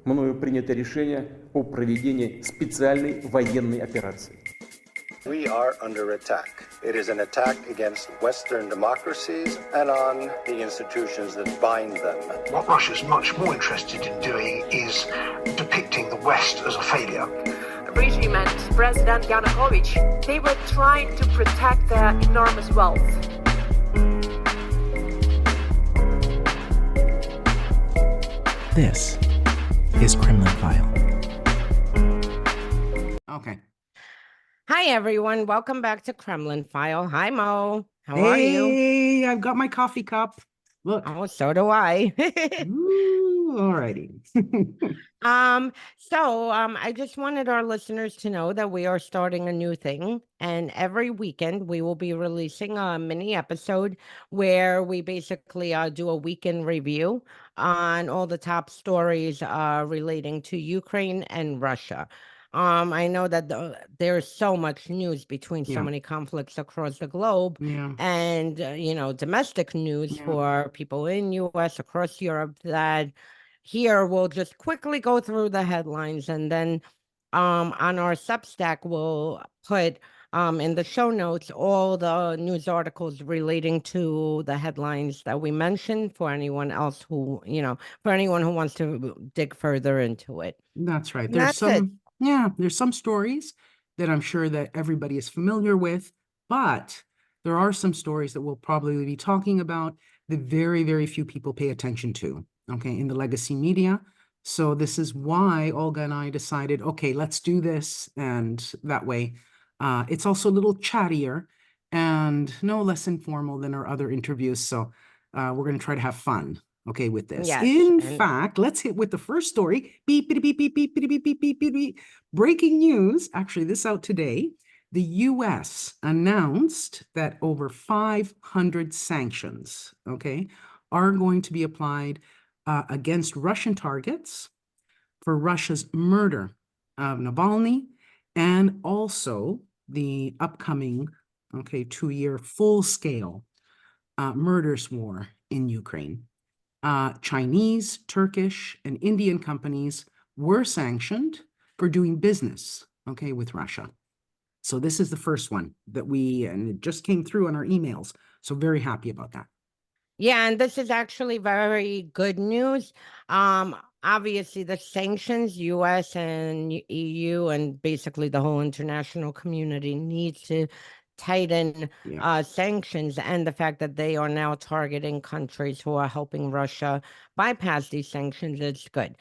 мною принято решение о проведении специальной военной операции. We are under attack. It is an attack against Western democracies and on the institutions that bind them. What Russia's much more interested in doing is depicting the West as a failure. The regime and President Yanukovych, they were trying to protect their enormous wealth. This is Kremlin File. Okay. Hi, everyone. Welcome back to Kremlin File. Hi, Mo. How are you? Hey, I've got my coffee cup. Look. Oh, so do I. Ooh, all righty. I just wanted our listeners to know that we are starting a new thing, and every weekend we will be releasing a mini episode where we basically do a weekend review on all the top stories relating to Ukraine and Russia. I know that there's so much news between so many conflicts across the globe, and domestic news for people in U.S. across Europe. That here we'll just quickly go through the headlines, and then on our Substack we'll put in the show notes all the news articles relating to the headlines that we mentioned for anyone else who for anyone who wants to dig further into it. That's right. There's some stories that I'm sure that everybody is familiar with, but there are some stories that we'll probably be talking about that very, very few people pay attention to, okay, in the legacy media. So this is why Olga and I decided, okay, let's do this. And that way, it's also a little chattier and no less informal than our other interviews. So we're going to try to have fun. Okay, with this. Yes, in fact, let's hit with the first story. Beep, beep, beep, beep, beep, beep, beep, beep, beep, beep, beep. Breaking news. Actually, this out today. The U.S. announced that over 500 sanctions, okay, are going to be applied against Russian targets for Russia's murder of Navalny and also the upcoming, 2-year full-scale murders war in Ukraine. Chinese, Turkish, and Indian companies were sanctioned for doing business, with Russia. So this is the first one that and it just came through on our emails. So very happy about that. Yeah, and this is actually very good news. Obviously, the sanctions, U.S. and EU, and basically the whole international community needs to tighten sanctions, and the fact that they are now targeting countries who are helping Russia bypass these sanctions is good.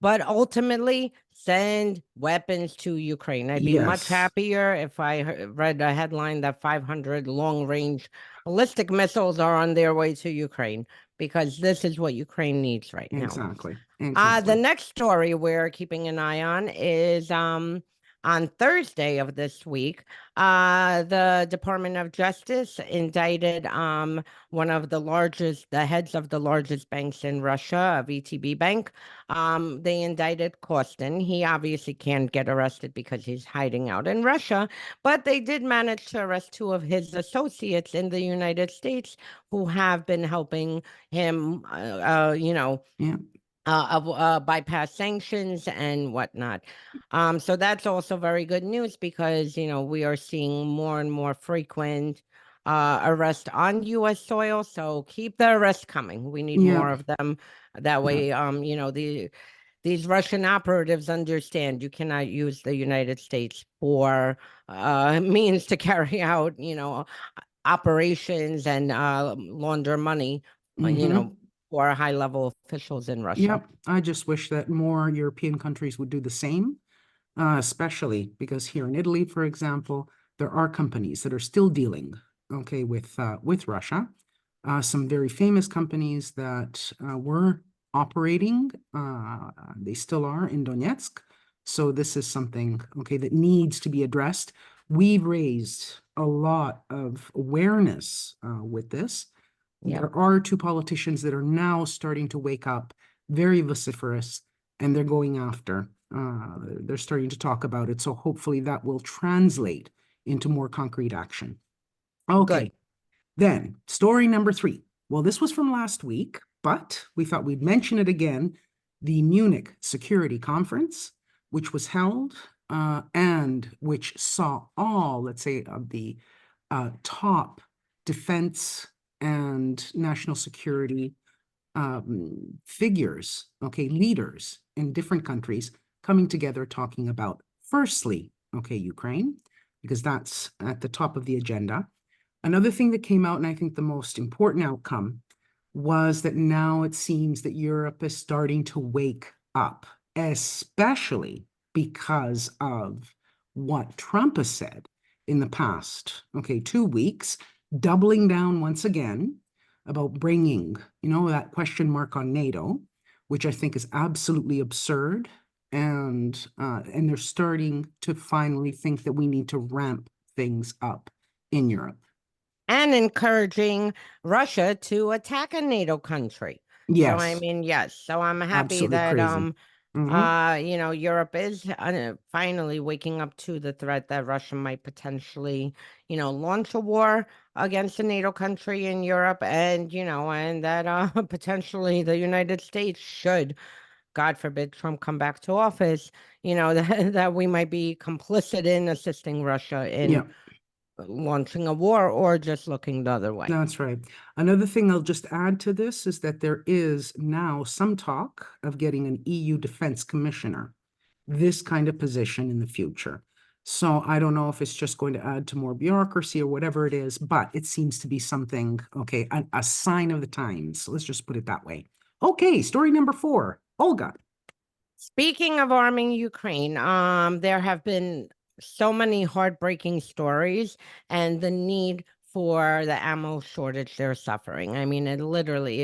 But ultimately, send weapons to Ukraine. I'd be much happier if I read a headline that 500 long-range ballistic missiles are on their way to Ukraine, because this is what Ukraine needs right now. Exactly. The next story we're keeping an eye on is on Thursday of this week, the Department of Justice indicted one of the heads of the largest banks in Russia, a VTB bank. They indicted Kostin. He obviously can't get arrested because he's hiding out in Russia, but they did manage to arrest 2 of his associates in the United States who have been helping him, bypass sanctions and whatnot. So that's also very good news because, we are seeing more and more frequent arrests on U.S. soil. So keep the arrests coming. We need more of them. That way, these Russian operatives understand you cannot use the United States for means to carry out, operations and launder money, for high-level officials in Russia. Yep. I just wish that more European countries would do the same, especially because here in Italy, for example, there are companies that are still dealing, with Russia. Some very famous companies that were operating, they still are in Donetsk. So this is something, that needs to be addressed. We've raised a lot of awareness with this. There are 2 politicians that are now starting to wake up, very vociferous, and they're going after. They're starting to talk about it. So hopefully that will translate into more concrete action. Okay. Good. Then story number 3. Well, this was from last week, but we thought we'd mention it again the Munich Security Conference, which was held and which saw all, let's say, of the top defense and national security figures, okay, leaders in different countries coming together talking about, firstly, okay, Ukraine, because that's at the top of the agenda. Another thing that came out, and I think the most important outcome, was that now it seems that Europe is starting to wake up, especially because of what Trump has said in the past, okay, 2 weeks, doubling down once again about bringing, that question mark on NATO, which I think is absolutely absurd. And they're starting to finally think that we need to ramp things up in Europe. And encouraging Russia to attack a NATO country. So I Yes, mean, yes. So I'm happy absolutely that crazy. Mhm. Europe is finally waking up to the threat that Russia might potentially, launch a war against a NATO country in Europe, and and that potentially the United States should, God forbid, Trump come back to office, that we might be complicit in assisting Russia in Yeah, launching a war or just looking the other way. that's right. Another thing I'll just add to this is that there is now some talk of getting an EU defense commissioner, this kind of position in the future. So I don't know if it's just going to add to more bureaucracy or whatever it is, but it seems to be something, okay, a sign of the times. Let's just put it that way. Okay, story number 4, Olga. Speaking of arming Ukraine, there have been so many heartbreaking stories and the need for the ammo shortage they're suffering. I mean, it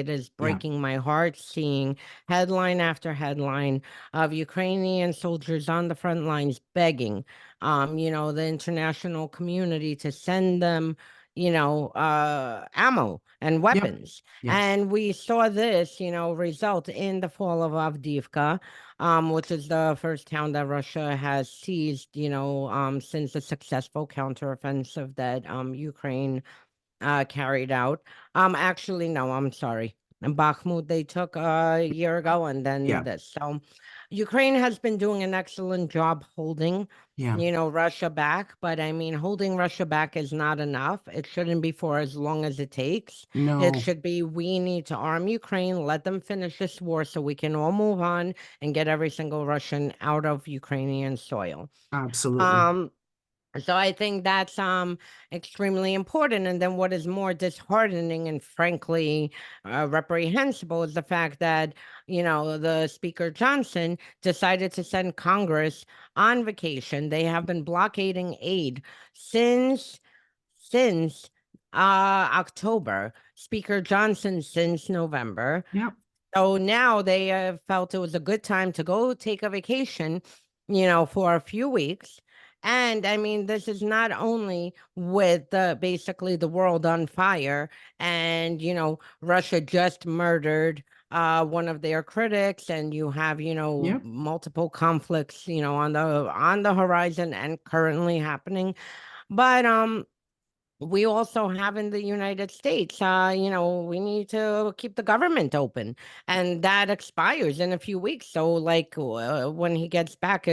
is Yeah, breaking my heart seeing headline after headline of Ukrainian soldiers on the front lines begging, the international community to send them, ammo and yep, weapons. yes, And we saw this, result in the fall of Avdiivka, which is the first town that Russia has seized, since the successful counteroffensive that Ukraine carried out. Actually, no, I'm sorry. In Bakhmut, they took a year ago, and then yeah, this. So, Ukraine has been doing an excellent job holding, yeah, Russia back. But I mean, holding Russia back is not enough. It shouldn't be for as long as it takes. It no, should be we need to arm Ukraine, let them finish this war so we can all move on and get every single Russian out of Ukrainian soil. absolutely. Um, so I think that's extremely important. And then what is more disheartening and frankly reprehensible is the fact that, the Speaker Johnson decided to send Congress on vacation. They have been blockading aid since October. Speaker Johnson since November. Yep, So now they felt it was a good time to go take a vacation, for a few weeks. And I mean, this is not only with basically the world on fire, and Russia just murdered one of their critics, and you have yep, multiple conflicts on the horizon and currently happening. But we also have in the United States, we need to keep the government open, and that expires in a few weeks. So, like, when he gets back,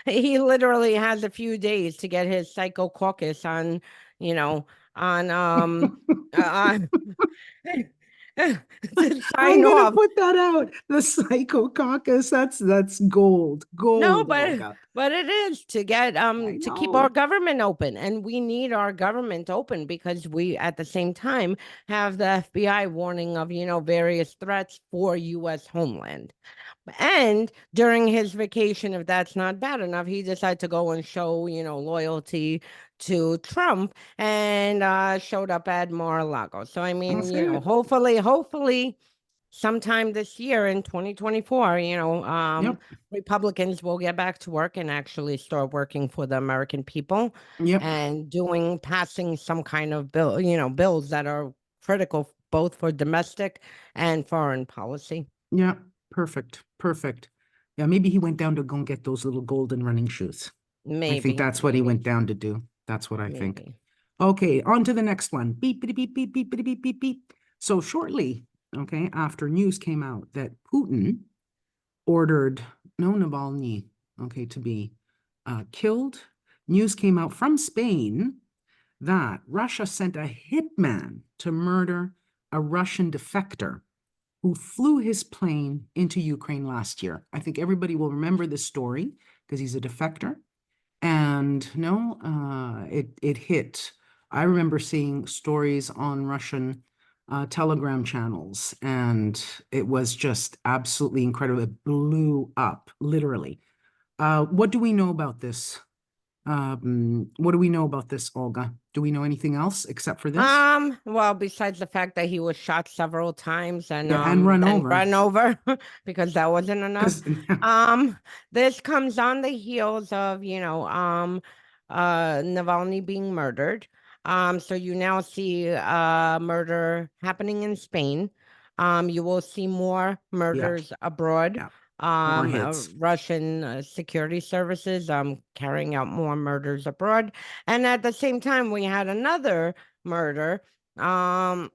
he literally has a few days to get his psycho caucus on, on on to I'm sign gonna off. put that out. The Psycho Caucus. That's gold, No, gold, but Olga. it is to get I to keep our know. government open, and we need our government open because we at the same time have the FBI warning of various threats for US homeland. And during his vacation, if that's not bad enough, he decided to go and show loyalty to Trump and showed up at Mar-a-Lago. So I mean, That's it. hopefully sometime this year in 2024, Yep, Republicans will get back to work and actually start working for the American people yep, and passing some kind of bill, bills that are critical both for domestic and foreign policy. yep. Perfect, perfect. Yeah, maybe he went down to go and get those little golden running shoes. I think Maybe, that's what he went down to do. That's what I think. maybe. Okay, on to the next one. Beep, beep, beep, beep, beep, beep, beep, beep, beep. So shortly, okay, after news came out that Putin ordered Navalny, okay, to be killed. News came out from Spain that Russia sent a hitman to murder a Russian defector who flew his plane into Ukraine last year. I think everybody will remember this story because he's a defector. And it hit. I remember seeing stories on Russian Telegram channels, and it was just absolutely incredible. It blew up, literally. What do we know about this? What do we know about this, Olga? Do we know anything else except for this? Well, besides the fact that he was shot several times and Yeah, and run then over. run over because that wasn't enough. 'Cause- This comes on the heels of, Navalny being murdered. So you now see murder happening in Spain. You will see more murders abroad. Yeah. More hits. Russian security services carrying out more murders abroad. And at the same time, we had another murder, or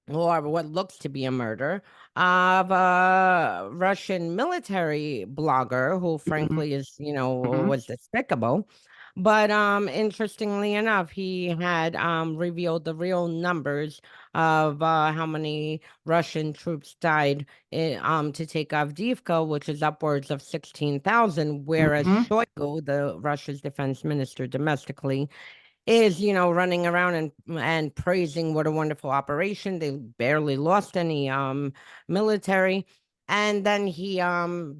what looks to be a murder, of a Russian military blogger who, frankly, is, Mhm. was despicable. But interestingly enough, he had revealed the real numbers of how many Russian troops died to take Avdiivka, which is upwards of 16,000, whereas Mhm. Shoigu, the Russia's defense minister domestically, is running around and praising what a wonderful operation. They barely lost any military, and then he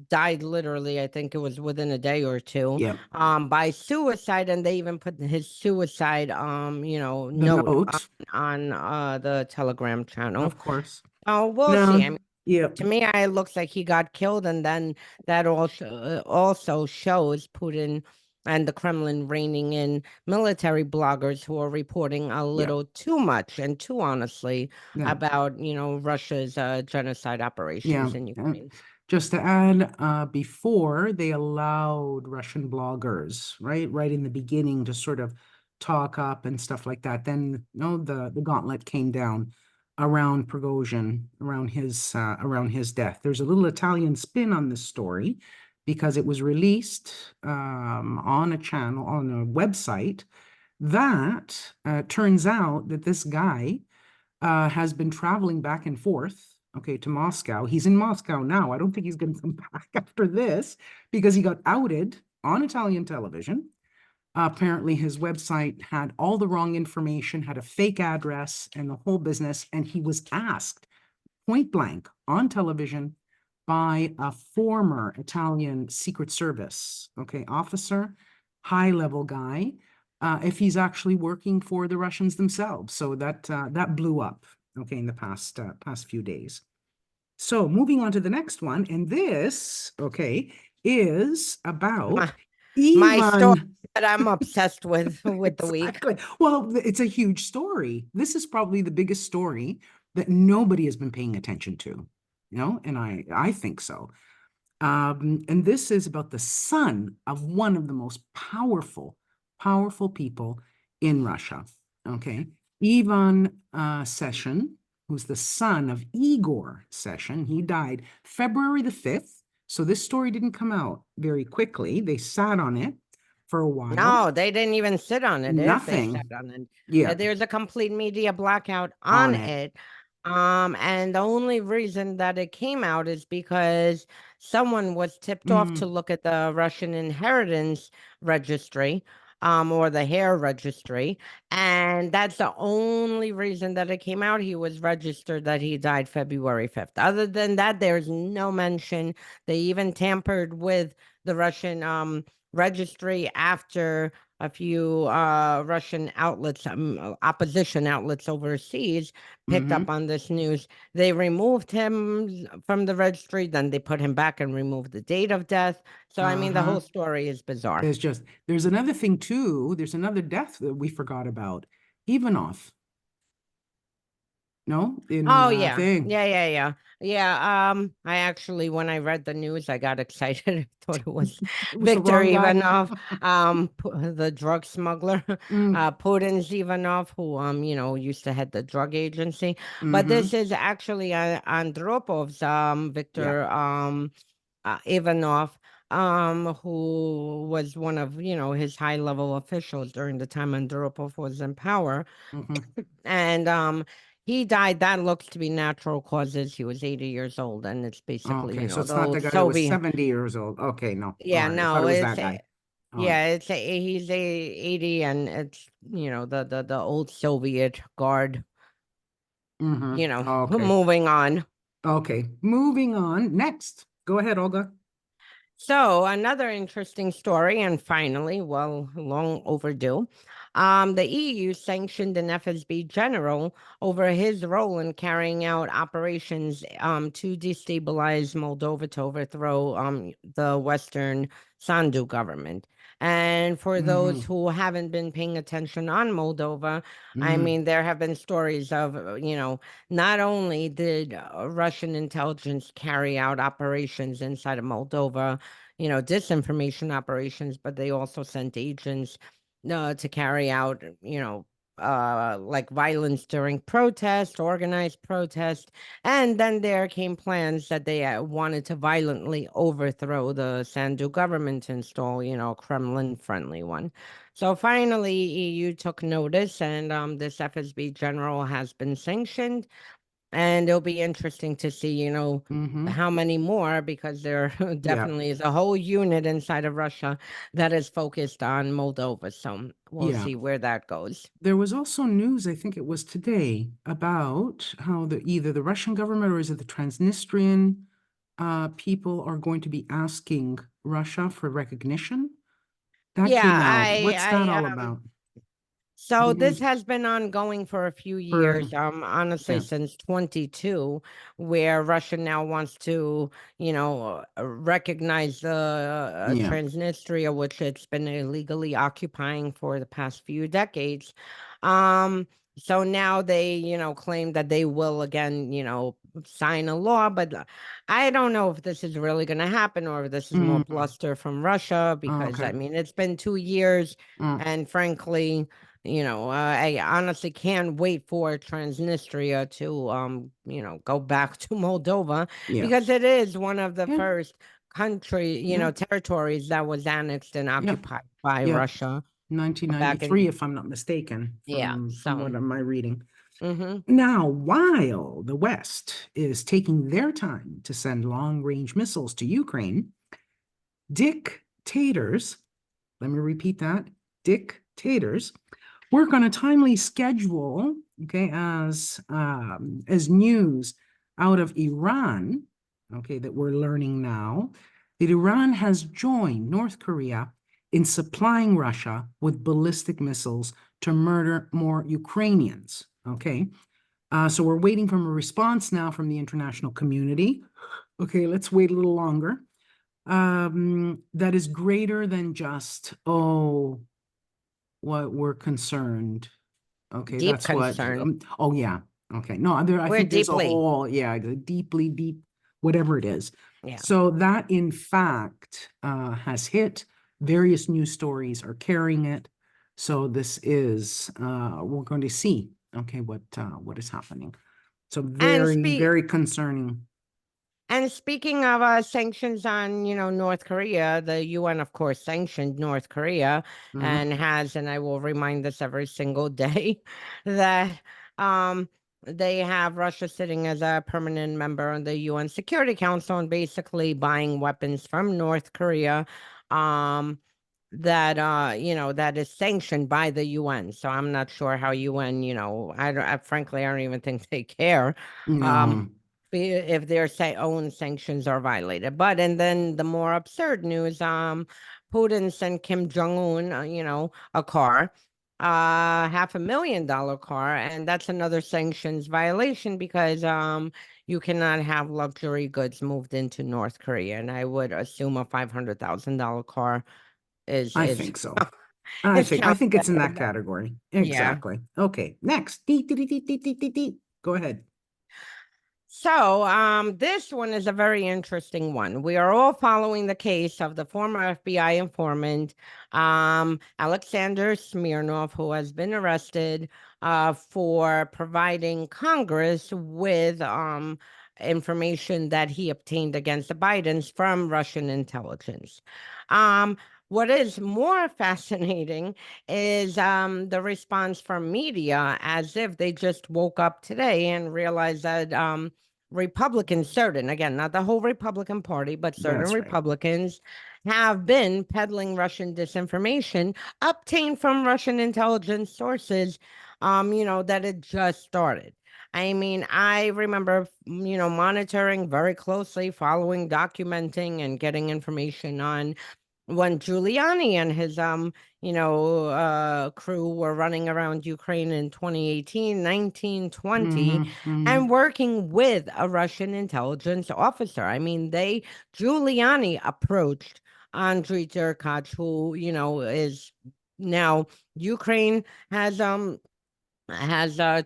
died literally, I think it was within a day or two, Yeah. by suicide. And they even put his suicide The note note, on the Telegram channel. of course. Oh, we'll No. see. I mean, Yeah. to me, it looks like he got killed, and then that also shows Putin and the Kremlin reining in military bloggers who are reporting a little too much and too honestly Yeah. about, Russia's genocide operations in Ukraine. Just to add, before they allowed Russian bloggers, right in the beginning, to sort of talk up and stuff like that. Then, the gauntlet came down around Prigozhin, around his death. There's a little Italian spin on this story because it was released on a channel, on a website that turns out that this guy has been traveling back and forth, okay, to Moscow. He's in Moscow now. I don't think he's going to come back after this because he got outed on Italian television. Apparently, his website had all the wrong information, had a fake address, and the whole business. And he was asked point blank on television by a former Italian Secret Service, okay, officer, high level guy, if he's actually working for the Russians themselves. So that blew up, okay, in the past few days. So moving on to the next one, and this, okay, is about My story Ivan. that I'm obsessed with the week. Exactly. Well, it's a huge story. This is probably the biggest story that nobody has been paying attention to, and I think so. And this is about the son of one of the most powerful people in Russia. Okay, Ivan Session, who's the son of Igor Session. He died February the 5th. So this story didn't come out very quickly. They sat on it for a while. No, they didn't even sit on it. Nothing. If they sat on it. Yeah. There's a complete media blackout on it. And the only reason that it came out is because someone was tipped off to look at the Russian inheritance registry, or the hair registry. And that's the only reason that it came out. He was registered that he died February 5th. Other than that, there's no mention. They even tampered with the Russian registry after a few Russian outlets, opposition outlets overseas, picked up on this news. They removed him from the registry, then they put him back and removed the date of death. So, I mean, the whole story is bizarre. There's another thing too. There's another death that we forgot about. Ivanov. No? Oh, yeah. Yeah. I actually, when I read the news, I got excited. I thought it was It was the Victor wrong guy. Ivanov, the drug smuggler, Putin's Ivanov, who, used to head the drug agency. But this is actually Andropov's Victor Ivanov, who was one of, his high-level officials during the time Andropov was in power. Mhm. And he died. That looks to be natural causes. He was 80 years old, and it's basically, Okay, so the it's not the old guy that was Soviet. 70 years old. Okay, no. All Yeah, right. I thought no, it was that guy. All right. yeah, he's 80, and it's, the old Soviet guard, Okay. moving on. Okay. Moving on. Next. Go ahead, Olga. So another interesting story, and finally, well, long overdue. The EU sanctioned an FSB general over his role in carrying out operations to destabilize Moldova to overthrow the Western Sandu government. And for those Mm-hmm. who haven't been paying attention on Moldova, I Mm-hmm. mean, there have been stories of, not only did Russian intelligence carry out operations inside of Moldova, disinformation operations, but they also sent agents to carry out, like violence during protest, organized protest. And then there came plans that they wanted to violently overthrow the Sandu government, install, a Kremlin-friendly one. So finally, EU took notice, and this FSB general has been sanctioned. And it'll be interesting to see, Mm-hmm. how many more, because there Yeah. definitely is a whole unit inside of Russia that is focused on Moldova. So we'll Yeah. see where that goes. There was also news, I think it was today, about how either the Russian government or is it the Transnistrian people are going to be asking Russia for recognition. That came Yeah, out. What's that all I about? So this Mhm. has been ongoing for a few For years, honestly yeah, since 22, where Russia now wants to, recognize yeah. Transnistria, which it's been illegally occupying for the past few decades. Um, so now they, claim that they will again, sign a law, but I don't know if this is really going to happen or if this is more Mm, bluster from Russia, because I okay. mean, it's been 2 years, Mm, and frankly, I honestly can't wait for Transnistria to, go back to Moldova, yeah. because it is one of the Yeah. first Yeah. territories that was annexed and Yeah. occupied by Yeah. Russia back 1993, in, if I'm not mistaken, yeah. from what So, am I reading. hmm Now, while the West is taking their time to send long-range missiles to Ukraine, dictators, let me repeat that, dictators work on a timely schedule, okay, as news out of Iran, okay, that we're learning now, that Iran has joined North Korea in supplying Russia with ballistic missiles to murder more Ukrainians, okay? So we're waiting for a response now from the international community. Okay, let's wait a little longer. That is greater than just, oh, what we're concerned. Okay, deep that's what. concern. Oh yeah. Okay. No, I We're think there's a deeply, whole, yeah, deeply deep, whatever it is. yeah. So that in fact has hit. Various news stories are carrying it. So this is we're going to see. Okay, what is happening. So And very, speak very concerning. And speaking of sanctions on, North Korea, the UN, of course, sanctioned North Korea, Mhm. and has, and I will remind this every single day, that um, they have Russia sitting as a permanent member on the UN Security Council and basically buying weapons from North Korea. Um, that that is sanctioned by the UN. So I'm not sure how UN, frankly, I don't even think they care. Um, No. if their own sanctions are violated. But and then the more absurd news, Putin sent Kim Jong Un, a car, $500,000 car, and that's another sanctions violation, because you cannot have luxury goods moved into North Korea, and I would assume a $500,000 car I is think so. I is think it's in that counterfeit. category. Yeah. Exactly. Okay, next. Dee, dee, dee, dee, dee, dee, dee, dee. Go ahead. So, this one is a very interesting one. We are all following the case of the former FBI informant, Alexander Smirnov, who has been arrested for providing Congress with information that he obtained against the Bidens from Russian intelligence. What is more fascinating is the response from media, as if they just woke up today and realized that Republicans, certain, again, not the whole Republican Party, but certain That's right. Republicans have been peddling Russian disinformation obtained from Russian intelligence sources, that it just started. I mean, I remember, monitoring very closely, following, documenting, and getting information on when Giuliani and his crew were running around Ukraine in 2018, 19, 20, and working with a Russian intelligence officer. I mean, Giuliani approached Andriy Derkach, who, is now Ukraine has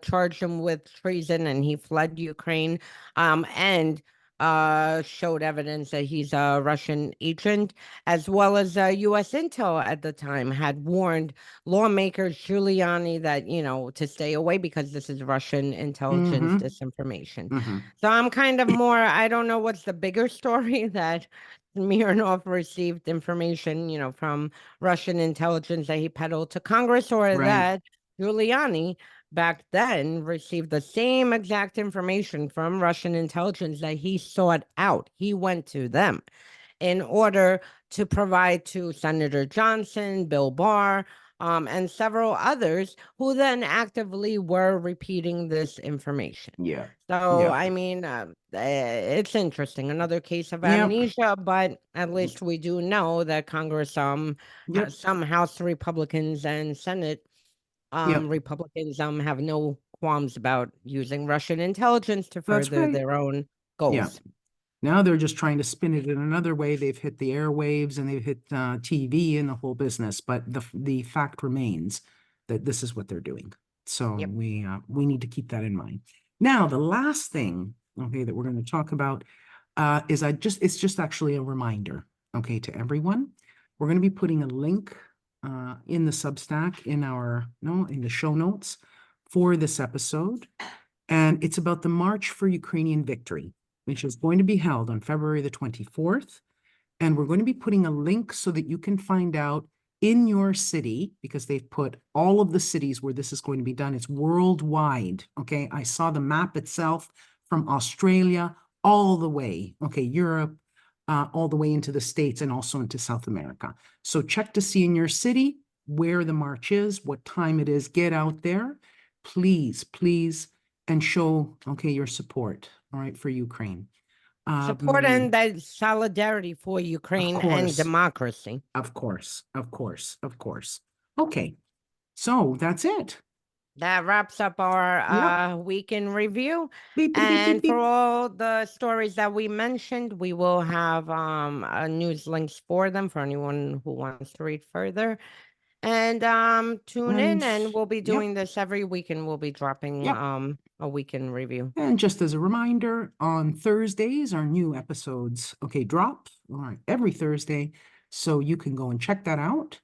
charged him with treason, and he fled Ukraine, and showed evidence that he's a Russian agent, as well as U.S. intel at the time had warned lawmakers, Giuliani, that, to stay away because this is Russian intelligence disinformation. So I'm kind of more, I don't know what's the bigger story, that Smirnov received information, from Russian intelligence that he peddled to Congress, or Right. that Giuliani back then received the same exact information from Russian intelligence that he sought out. He went to them in order to provide to Senator Johnson, Bill Barr, and several others who then actively were repeating this information. Yeah. So, Yeah. I mean, it's interesting. Another case of Yep. amnesia, but at least we do know that Congress, Yep. some House Republicans and Senate Yep. Republicans have no qualms about using Russian intelligence to That's further right. their own goals. Now they're just trying to spin it in another way. They've hit the airwaves and they've hit TV and the whole business. But the fact remains that this is what they're doing. So Yep. we need to keep that in mind. Now, the last thing, okay, that we're going to talk about is it's just actually a reminder, okay, to everyone. We're going to be putting a link in the Substack in the show notes for this episode. And it's about the March for Ukrainian Victory, which is going to be held on February the 24th. And we're going to be putting a link so that you can find out in your city, because they've put all of the cities where this is going to be done. It's worldwide, okay? I saw the map itself from Australia all the way, okay, Europe, all the way into the States and also into South America. So check to see in your city where the march is, what time it is. Get out there, please, and show, okay, your support, all right, for Ukraine. Support and that solidarity for Ukraine and democracy. Of course. Okay, so that's it. That wraps up our week in review. Beep, beep, beep, And beep, beep. for all the stories that we mentioned, we will have news links for them for anyone who wants to read further. And tune in, and we'll be doing this every week, and we'll be dropping a week in review. And just as a reminder, on Thursdays, our new episodes, okay, drop, all right, every Thursday. So you can go and check that out.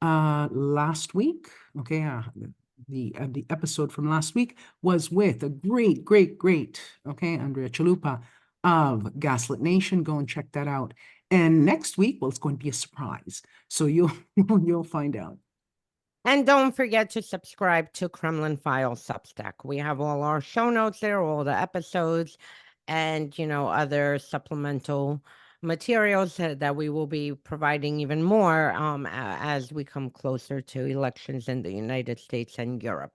Last week, okay, the episode from last week was with a great, okay, Andrea Chalupa of Gaslit Nation. Go and check that out. And next week, well, it's going to be a surprise. So you'll find out. And don't forget to subscribe to Kremlin File Substack. We have all our show notes there, all the episodes, and, other supplemental materials that we will be providing even more as we come closer to elections in the United States and Europe.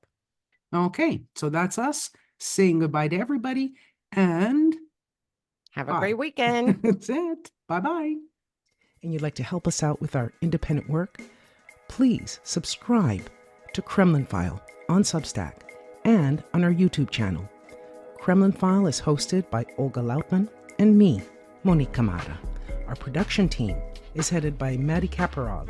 Okay, so that's us saying goodbye to everybody, and have a great weekend. That's it. Bye-bye. And you'd like to help us out with our independent work? Please subscribe to Kremlin File on Substack and on our YouTube channel. Kremlin File is hosted by Olga Lautman and me, Monique Kamada. Our production team is headed by Maddie Kaparov.